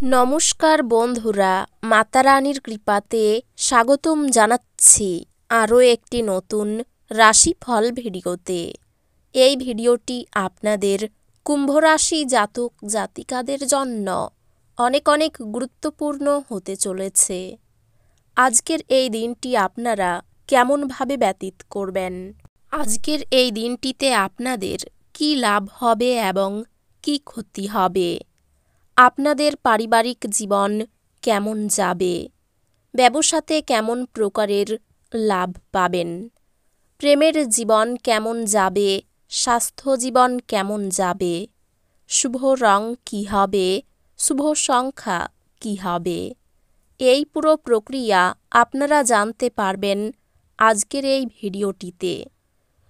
নমস্কার বন্ধুরা, মাতারানীর কৃপাতে স্বাগতম জানাচ্ছি আরও একটি নতুন রাশিফল ভিডিওতে। এই ভিডিওটি আপনাদের কুম্ভ রাশি জাতক জাতিকাদের জন্য অনেক অনেক গুরুত্বপূর্ণ হতে চলেছে। আজকের এই দিনটি আপনারা কেমনভাবে ব্যতীত করবেন, আজকের এই দিনটিতে আপনাদের কী লাভ হবে এবং কী ক্ষতি হবে, আপনাদের পারিবারিক জীবন কেমন যাবে, ব্যবসাতে কেমন প্রকারের লাভ পাবেন, প্রেমের জীবন কেমন যাবে, স্বাস্থ্য জীবন কেমন যাবে, শুভ রং কী হবে, শুভ সংখ্যা কী হবে, এই পুরো প্রক্রিয়া আপনারা জানতে পারবেন আজকের এই ভিডিওটিতে।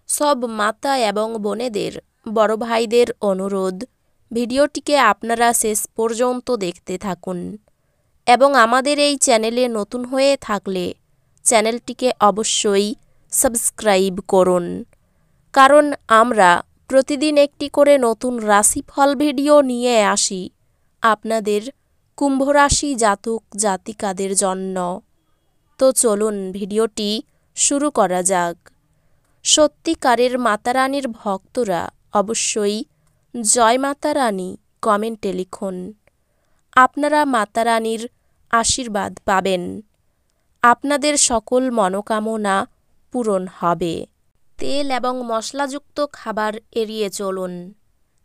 সব মাতা এবং বোনেদের, বড় ভাইদের অনুরোধ, ভিডিওটিকে আপনারা শেষ পর্যন্ত দেখতে থাকুন এবং আমাদের এই চ্যানেলে নতুন হয়ে থাকলে চ্যানেলটিকে অবশ্যই সাবস্ক্রাইব করুন, কারণ আমরা প্রতিদিন একটি করে নতুন রাশিফল ভিডিও নিয়ে আসি আপনাদের কুম্ভ রাশি জাতক জাতিকাদের জন্য। তো চলুন ভিডিওটি শুরু করা যাক। সত্যিকারের মাতারানীর ভক্তরা অবশ্যই জয় মাতা রানী কমেন্টে লিখুন। আপনারা মাতারানীর আশীর্বাদ পাবেন, আপনাদের সকল মনোকামনা পূরণ হবে। তেল এবং মশলাযুক্ত খাবার এড়িয়ে চলুন।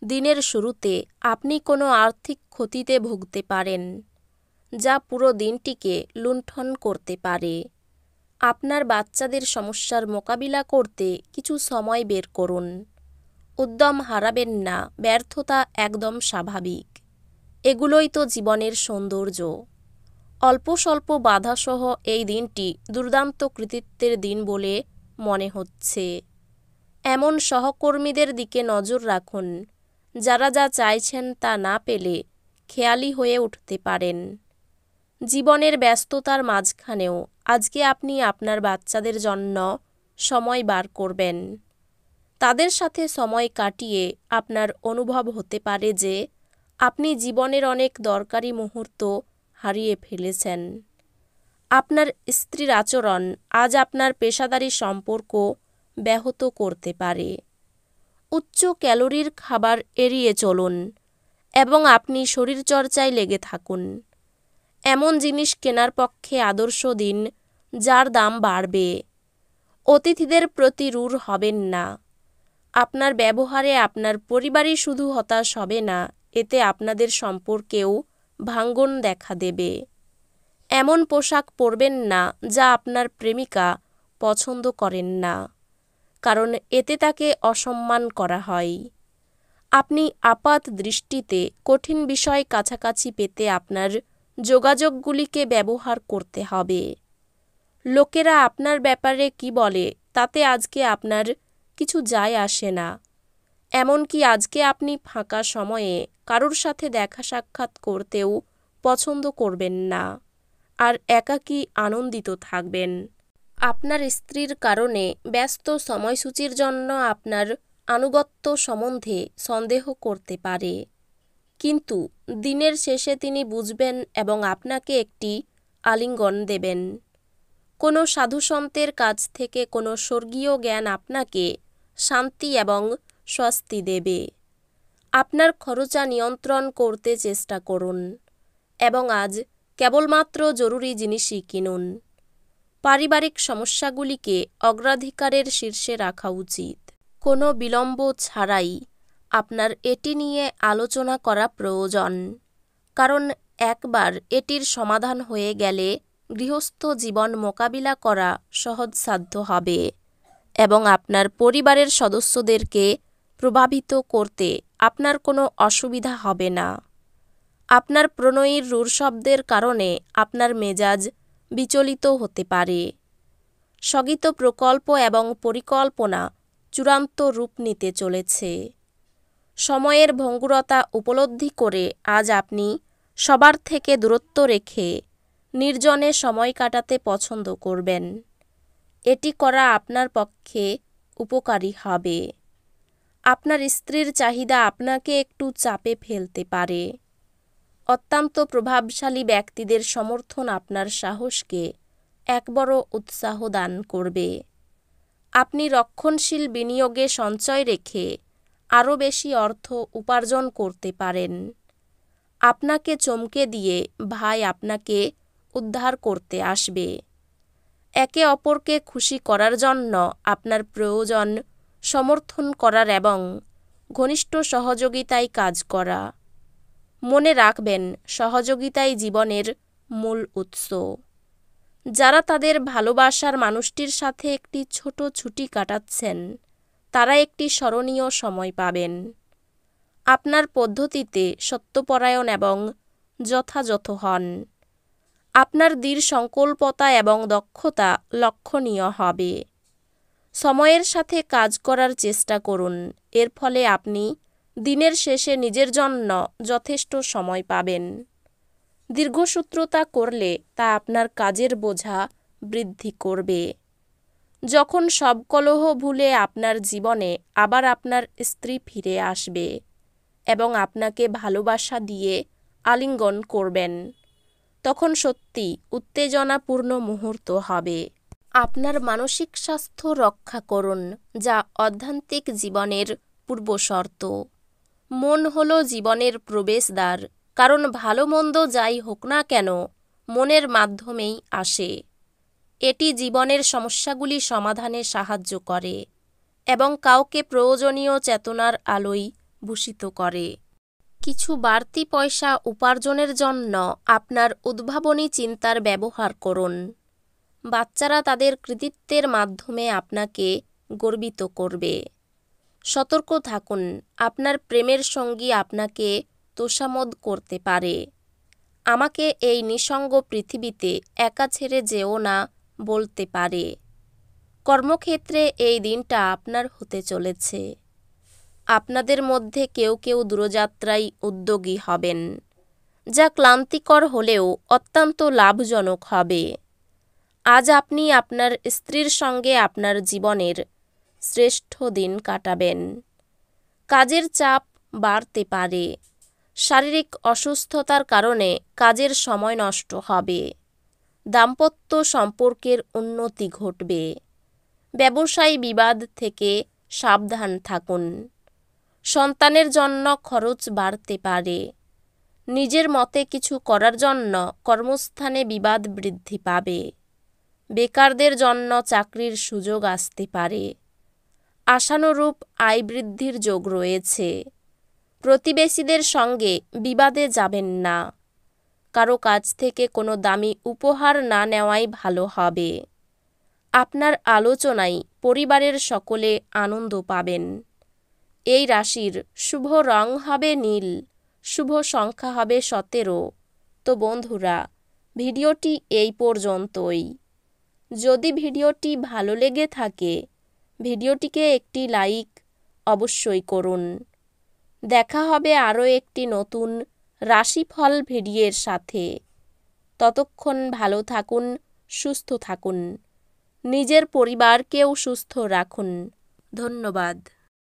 দিনের শুরুতে আপনি কোনো আর্থিক ক্ষতিতে ভুগতে পারেন, যা পুরো দিনটিকে লুণ্ঠন করতে পারে। আপনার বাচ্চাদের সমস্যার মোকাবিলা করতে কিছু সময় বের করুন। উদ্যম হারাবেন না, ব্যর্থতা একদম স্বাভাবিক, এগুলোই তো জীবনের সৌন্দর্য। অল্প স্বল্প বাধাসহ এই দিনটি দুর্দান্ত কৃতিত্বের দিন বলে মনে হচ্ছে। এমন সহকর্মীদের দিকে নজর রাখুন যারা যা চাইছেন তা না পেলে খেয়ালি হয়ে উঠতে পারেন। জীবনের ব্যস্ততার মাঝখানেও আজকে আপনি আপনার বাচ্চাদের জন্য সময় বার করবেন। তাদের সাথে সময় কাটিয়ে আপনার অনুভব হতে পারে যে আপনি জীবনের অনেক দরকারি মুহূর্ত হারিয়ে ফেলেছেন। আপনার স্ত্রীর আচরণ আজ আপনার পেশাদারি সম্পর্ক ব্যাহত করতে পারে। উচ্চ ক্যালোরির খাবার এড়িয়ে চলুন এবং আপনি শরীরচর্চায় লেগে থাকুন। এমন জিনিস কেনার পক্ষে আদর্শ দিন যার দাম বাড়বে। অতিথিদের প্রতি রূঢ় হবেন না। আপনার ব্যবহারে আপনার পরিবারই শুধু হতাশ হবে না, এতে আপনাদের সম্পর্কেও ভাঙ্গন দেখা দেবে। এমন পোশাক পরবেন না যা আপনার প্রেমিকা পছন্দ করেন না, কারণ এতে তাকে অসম্মান করা হয়। আপনি আপাত দৃষ্টিতে কঠিন বিষয় কাছাকাছি পেতে আপনার যোগাযোগগুলিকে ব্যবহার করতে হবে। লোকেরা আপনার ব্যাপারে কি বলে তাতে আজকে আপনার কিছু যায় আসে না। এমনকি আজকে আপনি ফাঁকা সময়ে কারোর সাথে দেখা সাক্ষাৎ করতেও পছন্দ করবেন না, আর একাকী আনন্দিত থাকবেন। আপনার স্ত্রীর কারণে ব্যস্ত সময়সূচির জন্য আপনার আনুগত্য সম্বন্ধে সন্দেহ করতে পারে, কিন্তু দিনের শেষে তিনি বুঝবেন এবং আপনাকে একটি আলিঙ্গন দেবেন। কোনো সাধুসন্তের কাছ থেকে কোনো স্বর্গীয় জ্ঞান আপনাকে শান্তি এবং স্বস্তি দেবে। আপনার খরচা নিয়ন্ত্রণ করতে চেষ্টা করুন এবং আজ কেবলমাত্র জরুরি জিনিসই কিনুন। পারিবারিক সমস্যাগুলিকে অগ্রাধিকারের শীর্ষে রাখা উচিত। কোনো বিলম্ব ছাড়াই আপনার এটি নিয়ে আলোচনা করা প্রয়োজন, কারণ একবার এটির সমাধান হয়ে গেলে গৃহস্থ জীবন মোকাবিলা করা সহজসাধ্য হবে এবং আপনার পরিবারের সদস্যদেরকে প্রভাবিত করতে আপনার কোনো অসুবিধা হবে না। আপনার প্রণয়ীর রূঢ় শব্দের কারণে আপনার মেজাজ বিচলিত হতে পারে। স্থগিত প্রকল্প এবং পরিকল্পনা চূড়ান্ত রূপ নিতে চলেছে। সময়ের ভঙ্গুরতা উপলব্ধি করে আজ আপনি সবার থেকে দূরত্ব রেখে নির্জনে সময় কাটাতে পছন্দ করবেন। এটি করা আপনার পক্ষে উপকারী হবে। আপনার স্ত্রীর চাহিদা আপনাকে একটু চাপে ফেলতে পারে। অত্যন্ত প্রভাবশালী ব্যক্তিদের সমর্থন আপনার সাহসকে এক বড় উৎসাহ দান করবে। আপনি রক্ষণশীল বিনিয়োগে সঞ্চয় রেখে আরও বেশি অর্থ উপার্জন করতে পারেন। আপনাকে চমকে দিয়ে ভাই আপনাকে উদ্ধার করতে আসবে। একে অপরকে খুশি করার জন্য আপনার প্রয়োজন সমর্থন করার এবং ঘনিষ্ঠ সহযোগিতায় কাজ করা। মনে রাখবেন, সহযোগিতাই জীবনের মূল উৎস। যারা তাদের ভালোবাসার মানুষটির সাথে একটি ছোট ছুটি কাটাচ্ছেন, তারা একটি স্মরণীয় সময় পাবেন। আপনার পদ্ধতিতে সত্যপরায়ণ এবং যথাযথ হন। আপনার দৃঢ় সংকল্পতা এবং দক্ষতা লক্ষণীয় হবে। সময়ের সাথে কাজ করার চেষ্টা করুন, এর ফলে আপনি দিনের শেষে নিজের জন্য যথেষ্ট সময় পাবেন। দীর্ঘসূত্রতা করলে তা আপনার কাজের বোঝা বৃদ্ধি করবে। যখন সব কলহ ভুলে আপনার জীবনে আবার আপনার স্ত্রী ফিরে আসবে এবং আপনাকে ভালোবাসা দিয়ে আলিঙ্গন করবেন, তখন সত্যি উত্তেজনাপূর্ণ মুহূর্ত হবে। আপনার মানসিক স্বাস্থ্য রক্ষা করুন, যা আধ্যাত্মিক জীবনের পূর্বশর্ত। মন হল জীবনের প্রবেশদ্বার, কারণ ভালো মন্দ যাই হোক না কেন মনের মাধ্যমেই আসে। এটি জীবনের সমস্যাগুলি সমাধানে সাহায্য করে এবং কাউকে প্রয়োজনীয় চেতনার আলোয় ভূষিত করে। কিছু বাড়তি পয়সা উপার্জনের জন্য আপনার উদ্ভাবনী চিন্তার ব্যবহার করুন। বাচ্চারা তাদের কৃতিত্বের মাধ্যমে আপনাকে গর্বিত করবে। সতর্ক থাকুন, আপনার প্রেমের সঙ্গী আপনাকে তোষামোদ করতে পারে। আমাকে এই নিঃসঙ্গ পৃথিবীতে একা ছেড়ে যেও না বলতে পারে। কর্মক্ষেত্রে এই দিনটা আপনার হতে চলেছে। আপনাদের মধ্যে কেউ কেউ দূরযাত্রায় উদ্যোগী হবেন, যা ক্লান্তিকর হলেও অত্যন্ত লাভজনক হবে। আজ আপনি আপনার স্ত্রীর সঙ্গে আপনার জীবনের শ্রেষ্ঠ দিন কাটাবেন। কাজের চাপ বাড়তে পারে। শারীরিক অসুস্থতার কারণে কাজের সময় নষ্ট হবে। দাম্পত্য সম্পর্কের উন্নতি ঘটবে। ব্যবসায়ী বিবাদ থেকে সাবধান থাকুন। সন্তানের জন্য খরচ বাড়তে পারে। নিজের মতে কিছু করার জন্য কর্মস্থানে বিবাদ বৃদ্ধি পাবে। বেকারদের জন্য চাকরির সুযোগ আসতে পারে। আশানুরূপ আয় বৃদ্ধির যোগ রয়েছে। প্রতিবেশীদের সঙ্গে বিবাদে যাবেন না। কারো কাছ থেকে কোনো দামি উপহার না নেওয়াই ভালো হবে। আপনার আলোচনায় পরিবারের সকলে আনন্দ পাবেন। এই রাশির শুভ রং হবে নীল, শুভ সংখ্যা হবে 17। তো বন্ধুরা, ভিডিওটি এই পর্যন্তই। যদি ভিডিওটি ভালো লেগে থাকে, ভিডিওটিকে একটি লাইক অবশ্যই করুন। দেখা হবে আরও একটি নতুন রাশিফল ভিডিওর সাথে। ততক্ষণ ভালো থাকুন, সুস্থ থাকুন, নিজের পরিবারকেও সুস্থ রাখুন। ধন্যবাদ।